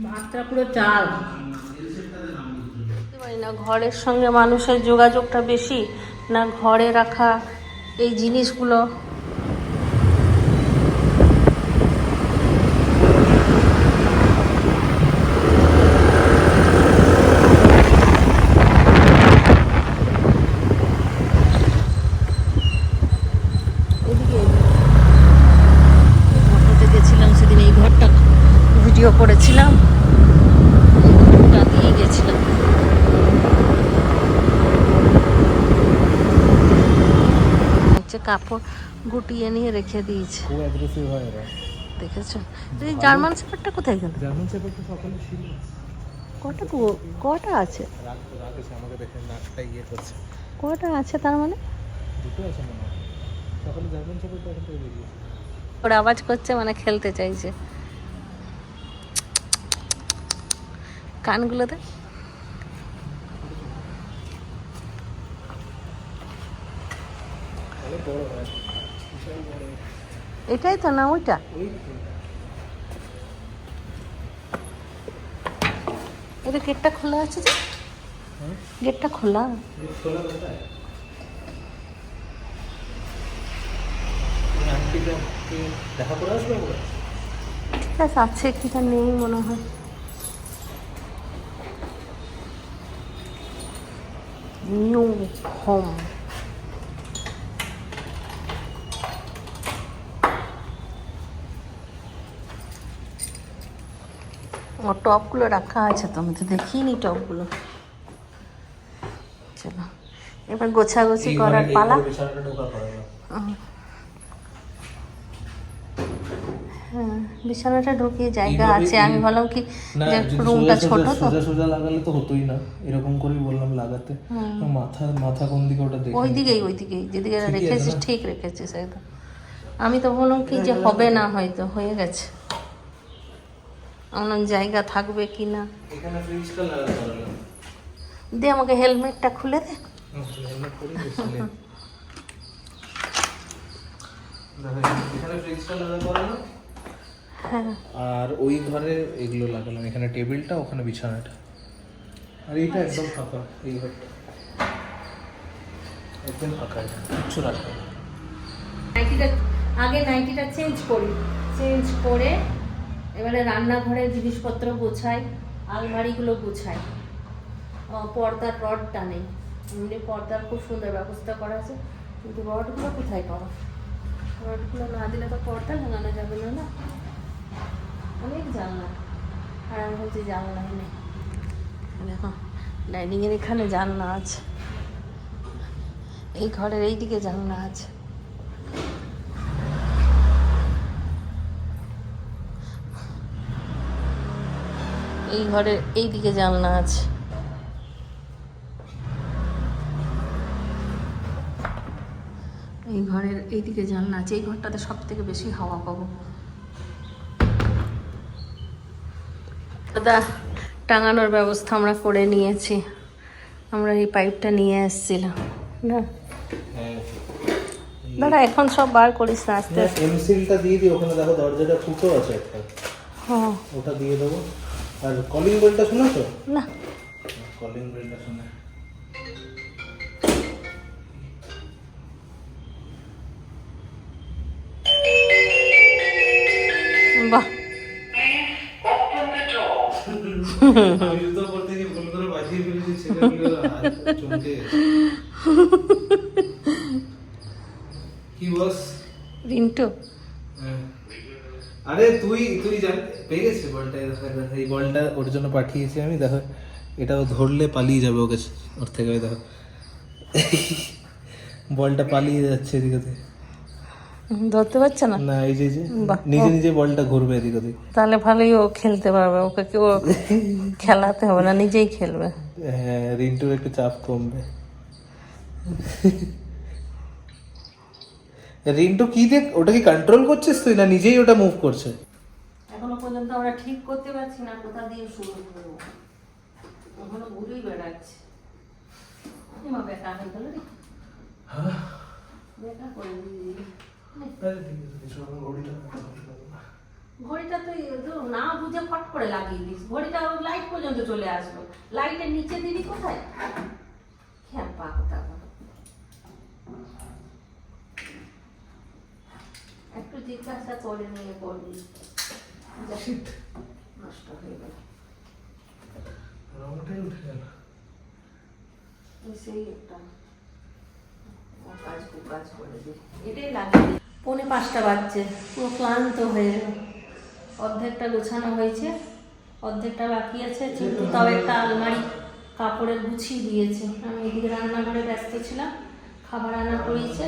ভাতটা পুরো চাল। না ঘরের সঙ্গে মানুষের যোগাযোগটা বেশি, না ঘরে রাখা এই জিনিসগুলো। ঘরটাতে গেছিলাম সেদিন, এই ঘরটা ভিডিও করেছিলাম, ঘরটা দিয়ে গেছিলাম। কাপড় গুটিয়ে নিয়ে রেখে দিয়েছে। খুব অ্যাগ্রেসিভ হয় এরা, দেখেছো? এই জার্মান শেফার্ডটা কোথায় গেল? জার্মান শেফার্ডটা সকালে ছিল। কটা আছে? রাগ আছে আমাকে দেখে, নাকটা ইয়ে করছে। কটা আছে তার মানে? দুটো আছে মনে হয়। সকালে জার্মান শেফার্ডটা এখান থেকে বেরিয়েছে। ওরা আওয়াজ করছে মানে খেলতে চাইছে কানগুলোতে। এটাই তো না ওইটা? এটা গেটটা খোলা আছে যে, গেটটা খোলা। দেখা করে আসবে। ঠিক আছে, আছে কিটা নেই মনে হয়। New home. আমার টপগুলো রাখা আছে, তো আমি তো দেখিনি টপগুলো। চলো এবার গোছাগুছি করার পালা। হ্যাঁ, বিছানাটা ঢুকিয়ে জায়গা আছে। আমি ভাবলাম কি যে রুমটা ছোট, তো সোজা লাগালে তো হতোই না, এরকম করেই বললাম লাগাতে। মাথা কোন দিকে ওটা দেখে, ওইদিকেই যেদিকে রেখেছিস ঠিক রেখেছিস একদম। আমি তো বললাম কি যে হবে না, হয়তো হয়ে গেছে। আমার জায়গা থাকবে কি না। এখানে ফ্রিজটা লাগাতে পারলাম। দে আমাকে হেলমেটটা খুলে দে। হেলমেট পরে বসলে এখানে ফ্রিজটা লাগাতে পারলাম। হ্যাঁ, আর ওই ঘরে এগুলো লাগালাম, এখানে টেবিলটা, ওখানে বিছানাটা। আর এইটা একদম ফাঁকা, এই ঘরটা একদম ফাঁকা, কিচ্ছু রাখা নেই। নাইটিটা চেঞ্জ করে এবারে রান্নাঘরের জিনিসপত্র গোছাই, আলমারিগুলো গোছাই। পর্দার রডটা নেই, এমনি পর্দার খুব সুন্দর ব্যবস্থা করা আছে, কিন্তু রডগুলো কোথায় পাবো? রডগুলো না দিলে তো পর্দা লাগানো যাবে না। না, অনেক জানলা, আর আমি বলছি জানলা নেই। দেখো ডাইনিংয়ের এখানে জানলা আছে, এই ঘরের এইদিকে জানলা আছে। এই ঘরের এইদিকে জানলা আছে। এই ঘরের এইদিকে জানলা আছে। এই ঘরটাতে সব থেকে বেশি হাওয়া পাবো। দাদা টাঙানোর ব্যবস্থা আমরা করে নিয়েছি। আমরা এই পাইপটা নিয়ে এসেছিলাম না দাদা, এখন সব বার করিস না, আস্তে আস্তে। এমসিলটা দিয়ে দিই, ওখানে দেখো দরজাটা ফুটো আছে একটা। হ্যাঁ, ওটা দিয়ে দেবো। আর কলিং বেলটা শোনাছো? না কলিং বেলটা শোনা। বাহ, আমি তো করতে গিয়ে ভুল করে বাজিয়ে ফেলেছি, ছেলেগুলো চমকে। কি বস রিন্টু? আরে তুই জান পেয়ে গেছিস বলটা? এই বলটা ওর জন্য পাঠিয়েছি আমি, দেখো এটা ও ধরলে পালিয়ে যাবে ওকে, ওর থেকে। দেখো বলটা পালিয়ে যাচ্ছে এদিকে থেকে। ধরতে পারছে না? না, এই যে নিজে বলটা ঘুরবে এদিক ওদিক। তাহলে ভালোই, ও খেলতে পারবে, ওকে কেউ খেলাতে হবে না, নিজেই খেলবে। হ্যাঁ, রিন্টুর একটু চাপ কমবে। রিন্টু কি দেখ, ওটা কি কন্ট্রোল করছিস তুই, না নিজেই ওটা মুভ করছে? এখনো পর্যন্ত আমরা ঠিক করতে পারছি না কোথা দিয়ে শুরু করবো, এখনো ঘুরেই বেড়াচ্ছে। মা বেটা হয়ে গেল রে, বেটা করে দিবি। ঘড়িটা তুই তো না বুঝে ফট করে লাগিয়ে দিস, ঘড়িটা লাইট পর্যন্ত চলে আসলো, লাইটের নিচে দিবি কোথায়? খ্যাপা কোথাও একটু জিজ্ঞাসা করে নিয়ে করবি, নষ্ট হয়ে গেল। রংটাই উঠে গেল। সেই একটা কাজ করে দিই, এটাই লাগিয়ে দিই। 4:45 বাজছে, পুরো ক্লান্ত হয়ে গেল। অর্ধেকটা গোছানো হয়েছে, অর্ধেকটা বাকি আছে। চিন্টু তাও একটা আলমারি কাপড়ের গুছিয়ে দিয়েছে। আমি এদিকে রান্নাঘরে ব্যস্ত ছিলাম, খাবার রান্না করেছে।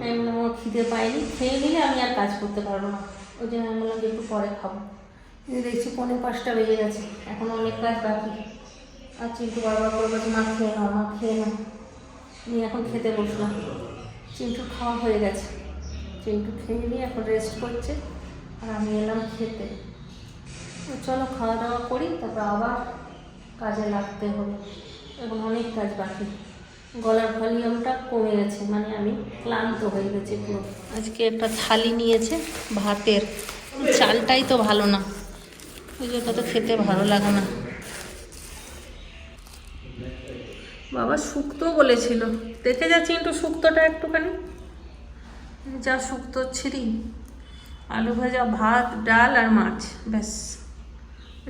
আমি বললাম আমার খিদে পাইনি, খেয়ে নিলে আমি আর কাজ করতে পারবো না, ওই জন্য আমি বললাম যে একটু পরে খাবো। দেখছি 4:45 বেজে গেছে, এখন অনেক কাজ বাকি। আর চিন্টু বারবার করে বলছে মা খেয়ে নাও, মা খেয়ে নাও। আমি এখন খেতে বসলাম, চিন্টু খাওয়া হয়ে গেছে। চিন্টু খেয়ে নিয়ে এখন রেস্ট করছে, আর আমি এলাম খেতে। চলো খাওয়া দাওয়া করি, তারপর আবার কাজে লাগতে হবে। এখন অনেক কাজ বাকি। গলার ভলিউমটা কমে গেছে, মানে আমি ক্লান্ত হয়ে গেছি পুরো। আজকে একটা থালি নিয়েছে ভাতের, চালটাই তো ভালো না, ওই জন্য তো খেতে ভালো লাগে না। বাবা শুক্তো বলেছিল, দেখে যাচ্ছি একটু শুক্তোটা একটুখানি, যা শুক্তো ছিরি, আলু ভাজা, ভাত, ডাল আর মাছ, ব্যাস।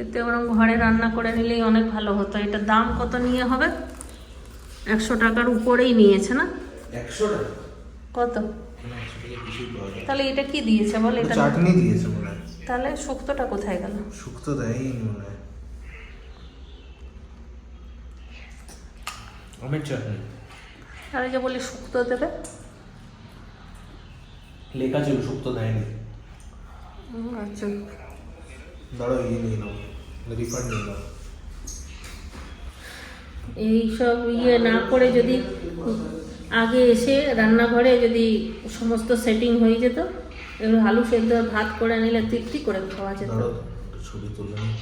এতে ওরকম ঘরে রান্না করে নিলেই অনেক ভালো হতো। এটা দাম কত নিয়ে হবে? 100 টাকার উপরেই নিয়েছে না? 100 টাকা? কত? তাহলে এটা কি দিয়েছে বল? এটা চাটনি দিয়েছে মনে হয়। তাহলে শুক্তোটা কোথায় গেল? শুক্তো দেয়ই মনে হয়, আমের চাটনি। তাহলে যে বলি শুক্তো দেবে, লেখা ছিল শুক্তো দেয়নি। আচ্ছা দাঁড়াও, নিয়ে নাও, রিফান্ড নিয়ে নাও। এইসব না করে যদি আগে এসে রান্নাঘরে যদি সমস্ত সেটিং হয়ে যেত, এবার আলু সেদ্ধ ভাত করে নিলে তৃপ্তি করে খাওয়া যেত। দাঁড়াও, ছবি তুলে নিই।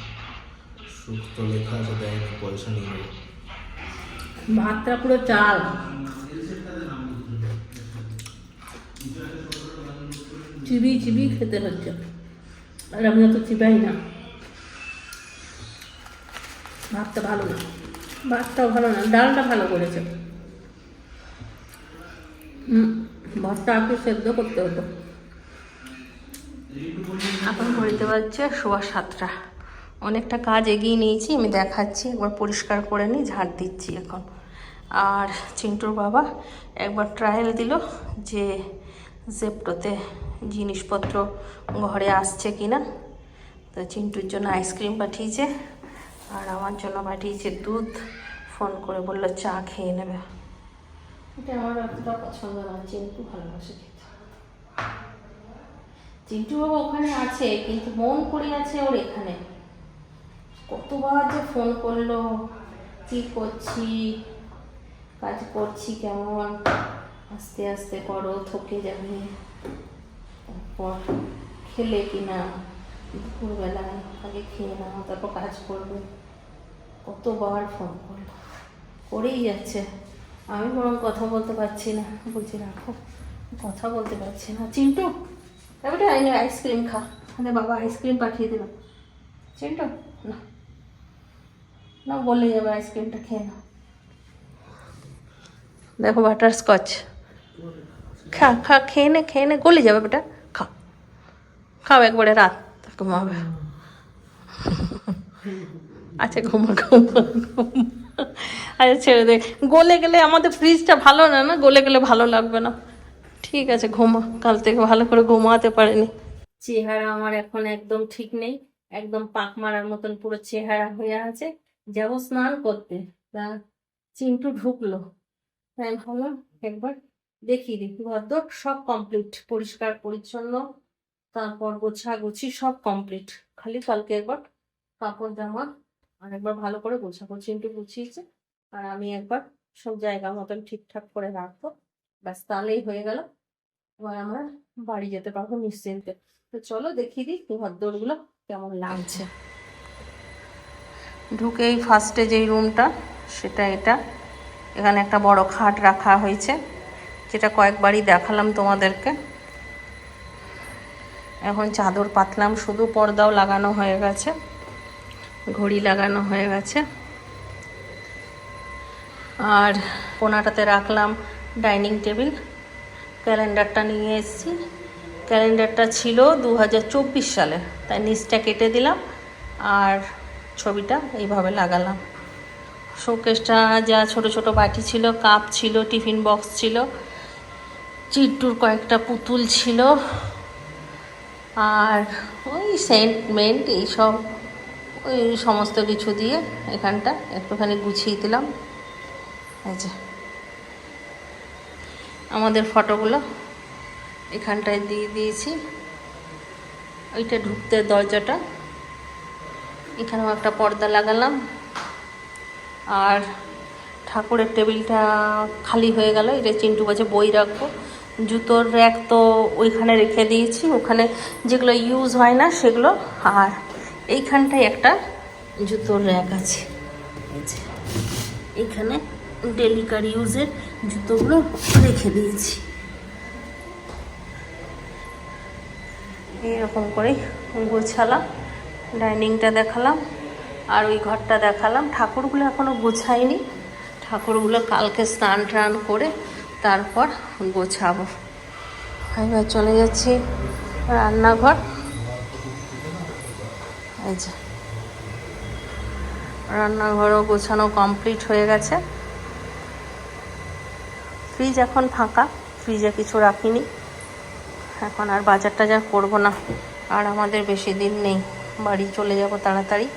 শুক্তো লেখা আছে, দেয়নি, পয়সা নিয়ে নেবে। ভাতটা পুরো চাল, চিবি চিবি খেতে হচ্ছে, আর আমি তো চিবাই না। ভাতটা ভালো না, ভাতটাও ভালো না, ডালটা ভালো করেছে। ভাতটা আগে সেদ্ধ করতে হতো। এখন ঘড়িতে বাজছে 7:15। অনেকটা কাজ এগিয়ে নিয়েছি, আমি দেখাচ্ছি। একবার পরিষ্কার করে নিই, ঝাড় দিচ্ছি এখন। আর চিন্টুর বাবা একবার ট্রায়াল দিল যে জেপ্টোতে জিনিসপত্র ঘরে আসছে কিনা। তো চিন্টুর জন্য আইসক্রিম পাঠিয়েছে, আর আমার জন্য পাঠিয়েছে দুধ। ফোন করে বললো চা খেয়ে নেবে। এটা আমার এতটা পছন্দ না, চিন্টু ভালোবাসে খেতে। চিন্টু বাবা ওখানে আছে, কিন্তু মন পড়ে আছে ওর এখানে। কতবার যে ফোন করলো, কি করছি, কাজ করছি কেমন, আস্তে আস্তে করো, থকে যাবে, তারপর খেলে কিনা, দুপুরবেলায় আগে খেয়ে নাও তারপর কাজ করবে। কতবার ফোন করলো, করেই যাচ্ছে। আমি বরং কথা বলতে পারছি না, বলছি রাখো, কথা বলতে পারছি না। চিন্টু এবারে আইসক্রিম খা, আরে বাবা আইসক্রিম পাঠিয়ে দেবে। চিন্টু না না, বলে যাবে, আইসক্রিমটা খেয়ে নাও। দেখো বাটার স্কচ, খা খা, খেয়ে নে, গলে যাবে বেটা, খা খাও একবারে, রাত ঘুমাবে। আচ্ছা ঘুমা। আচ্ছা ছেড়ে দে, গলে গেলে আমাদের ফ্রিজটা ভালো না, না গলে গেলে ভালো লাগবে না। ঠিক আছে ঘুমা, কাল থেকে ভালো করে ঘুমাতে পারিনি। চেহারা আমার এখন একদম ঠিক নেই, একদম পাক মারার মতন পুরো চেহারা হয়ে আছে। যাবো স্নান করতে, তা চিন্টু ঢুকলো, তাই ভাবলাম একবার দেখি ঘরদোর সব কমপ্লিট, পরিষ্কার পরিচ্ছন্ন, তারপর গোছাগুছি সব কমপ্লিট। খালি কালকে একবার কাপড় জামা আর একবার ভালো করে গোছাবো। চিন্টু গুছিয়েছে, আর আমি একবার সব জায়গা মতন ঠিকঠাক করে রাখবো, ব্যাস তাহলেই হয়ে গেল। এবার আমরা বাড়ি যেতে পারবো নিশ্চিন্তে। তো চলো দেখিয়ে দিই ঘরদোরগুলো কেমন লাগছে। ঢুকেই ফার্স্টে যেই রুমটা, সেটা এটা। এখানে একটা বড় খাট রাখা হয়েছে, যেটা কয়েকবারই দেখালাম তোমাদেরকে। এখন চাদর পাতলাম, শুধু পর্দাও লাগানো হয়ে গেছে, ঘড়ি লাগানো হয়ে গেছে। আর কোনাটাতে রাখলাম ডাইনিং টেবিল। ক্যালেন্ডারটা নিয়ে এসেছি, ক্যালেন্ডারটা ছিল 2024 সালে, তাই নিচটা কেটে দিলাম আর ছবিটা এইভাবে লাগালাম। শোকেসটা যা ছোট ছোট বাটি ছিল, কাপ ছিল, টিফিন বক্স ছিল, চিট্টুর কয়েকটা পুতুল ছিল, আর ওই সেন্টমেন্ট এইসব ওই সমস্ত কিছু দিয়ে এখানটা একটুখানি গুছিয়ে দিলাম। এই যে আমাদের ফটোগুলো এখানটায় দিয়ে দিয়েছি। ওইটা ঢুকতে দরজাটা, এখানেও একটা পর্দা লাগালাম। আর ঠাকুরের টেবিলটা খালি হয়ে গেল, এটা চিন্টু বলছে বই রাখবো। জুতোর র্যাক তো ওইখানে রেখে দিয়েছি, ওখানে যেগুলো ইউজ হয় না সেগুলো। আর এইখানটায় একটা জুতোর র্যাক আছে, এই যে এইখানে ডেলিকার ইউজের জুতোগুলো রেখে দিয়েছি। এইরকম করেই গোছালাম। ডাইনিংটা দেখালাম আর ওই ঘরটা দেখালাম। ঠাকুরগুলো এখনও গোছাইনি, ঠাকুরগুলো কালকে স্নান টান করে তারপর গোছাবো। এবার চলে যাচ্ছি রান্নাঘর। এই যে রান্নাঘরও গোছানো কমপ্লিট হয়ে গেছে। ফ্রিজ এখন ফাঁকা, ফ্রিজে কিছু রাখিনি। এখন আর বাজার টাজার করবো না, আর আমাদের বেশি দিন নেই, বাড়ি চলে যাব তাড়াতাড়ি।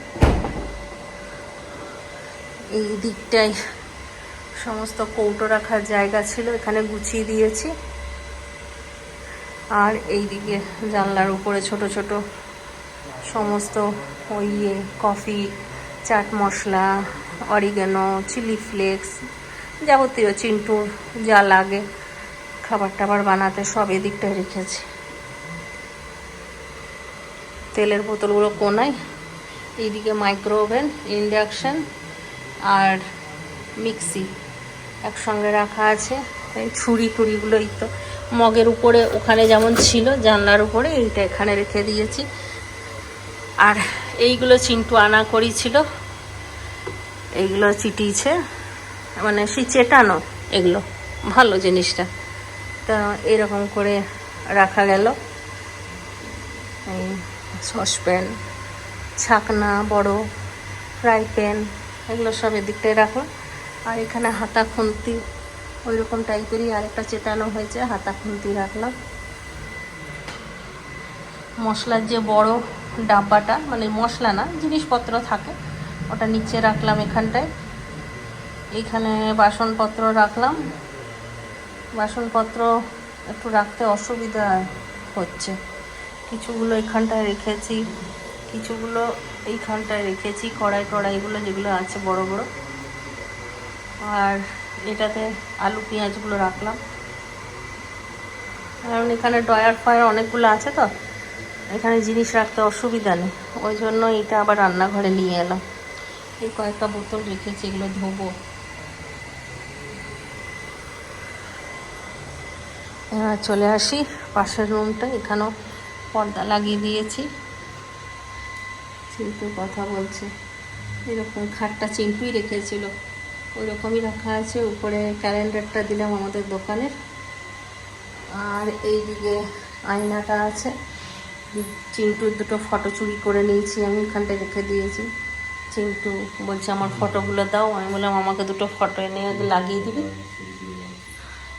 এই দিকটায় সমস্ত কৌটো রাখার জায়গা ছিল, এখানে গুছিয়ে দিয়েছি। আর এই দিকে জানলার উপরে ছোট ছোট সমস্ত ওই coffee, chaat masala, oregano, chilli flakes, যাবতীয় চিন্টুর যা লাগে খাবার টাবার বানাতে সব এদিকটায় রেখেছি। তেলের বোতলগুলো কোনায়, এইদিকে মাইক্রো ওভেন, ইন্ডাকশান আর মিক্সি একসঙ্গে রাখা আছে। এই ছুরি টুরিগুলো এই তো মগের উপরে ওখানে যেমন ছিল জানলার উপরে, এইটা এখানে রেখে দিয়েছি। আর এইগুলো চিন্টু আনা করেছিল, এইগুলো চিটিয়েছে, মানে সেই চেটানো, এগুলো ভালো জিনিসটা। তা এরকম করে রাখা গেল। এই সসপ্যান, ছাকনা, বড় ফ্রাই প্যান, এগুলো সব এদিকটায় রাখলাম। আর এখানে হাতা খুন্তি ওই রকম টাইপেরই আরেকটা চেটানো হয়েছে, হাতা খুন্তি রাখলাম। মশলার যে বড় ডাব্বাটা, মানে মশলা না জিনিসপত্র থাকে, ওটা নিচে রাখলাম এখানটায়। এইখানে বাসনপত্র রাখলাম। বাসনপত্র একটু রাখতে অসুবিধা হচ্ছে, কিছুগুলো এখানটায় রেখেছি, কিছুগুলো এইখানটায় রেখেছি, কড়াই টড়াইগুলো যেগুলো আছে বড় বড়। আর এটাতে আলু পেঁয়াজগুলো রাখলাম, কারণ এখানে ডয়ার ফয়ার অনেকগুলো আছে তো এখানে জিনিস রাখতে অসুবিধা নেই, ওই জন্য এটা আবার রান্নাঘরে নিয়ে এলাম। এই কয়েকটা বোতল রেখেছি, এগুলো ধোবো। এবার চলে আসি পাশের রুমটা, এখানেও পর্দা লাগিয়ে দিয়েছি। চিন্টু কথা বলছে, এরকম খাটটা চিন্টুই রেখেছিল, ওই রকমই রাখা আছে। উপরে ক্যালেন্ডারটা দিলাম আমাদের দোকানের। আর এইদিকে আয়নাটা আছে, চিন্টুর দুটো ফটো চুরি করে নিয়েছি আমি, এখানটায় রেখে দিয়েছি। চিন্টু বলছে আমার ফটোগুলো দাও, আমি বললাম আমাকে দুটো ফটো এনে আগে লাগিয়ে দিবি,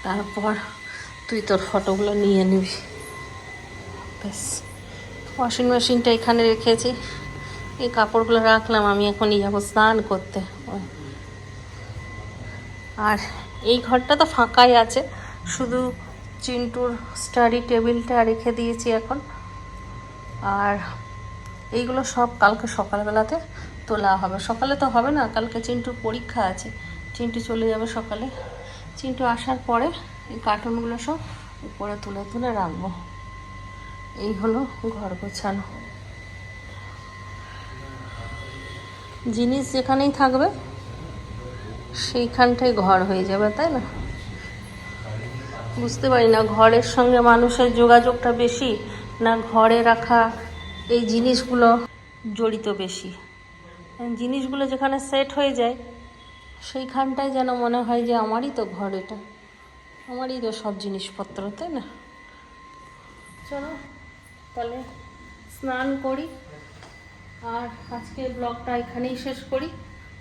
তারপর তুই তোর ফটোগুলো নিয়ে নিবি। ব্যাস, ওয়াশিং মেশিনটা এখানে রেখেছি, এই কাপড়গুলো রাখলাম। আমি এখনই যাবো স্নান করতে। আর এই ঘরটা তো ফাঁকাই আছে, শুধু চিন্টুর স্টাডি টেবিলটা রেখে দিয়েছি এখন। আর এইগুলো সব কালকে সকালবেলাতে তোলা হবে। সকালে তো হবে না, কালকে চিন্টুর পরীক্ষা আছে, চিন্টু চলে যাবে সকালে। চিন্টু আসার পরে এই কার্টুনগুলো সব উপরে তুলে তুলে রাখবো। এই হলো ঘর গোছানো। জিনিস যেখানেই থাকবে সেইখানটাই ঘর হয়ে যাবে, তাই না? বুঝতে পারি না ঘরের সঙ্গে মানুষের যোগাযোগটা বেশি না ঘরে রাখা এই জিনিসগুলো জড়িত বেশি। জিনিসগুলো যেখানে সেট হয়ে যায় সেইখানটায় যেন মনে হয় যে আমারই তো ঘর, এটা আমারই তো সব জিনিসপত্র, তাই না? চলো তাহলে স্নান করি, আর আজকে ব্লগটা এখানেই শেষ করি।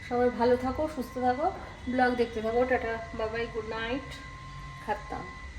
সবাই ভালো থাকো, সুস্থ থাকো, ব্লগ দেখতে থাকো। Tata, bye bye, good night, খাতাম।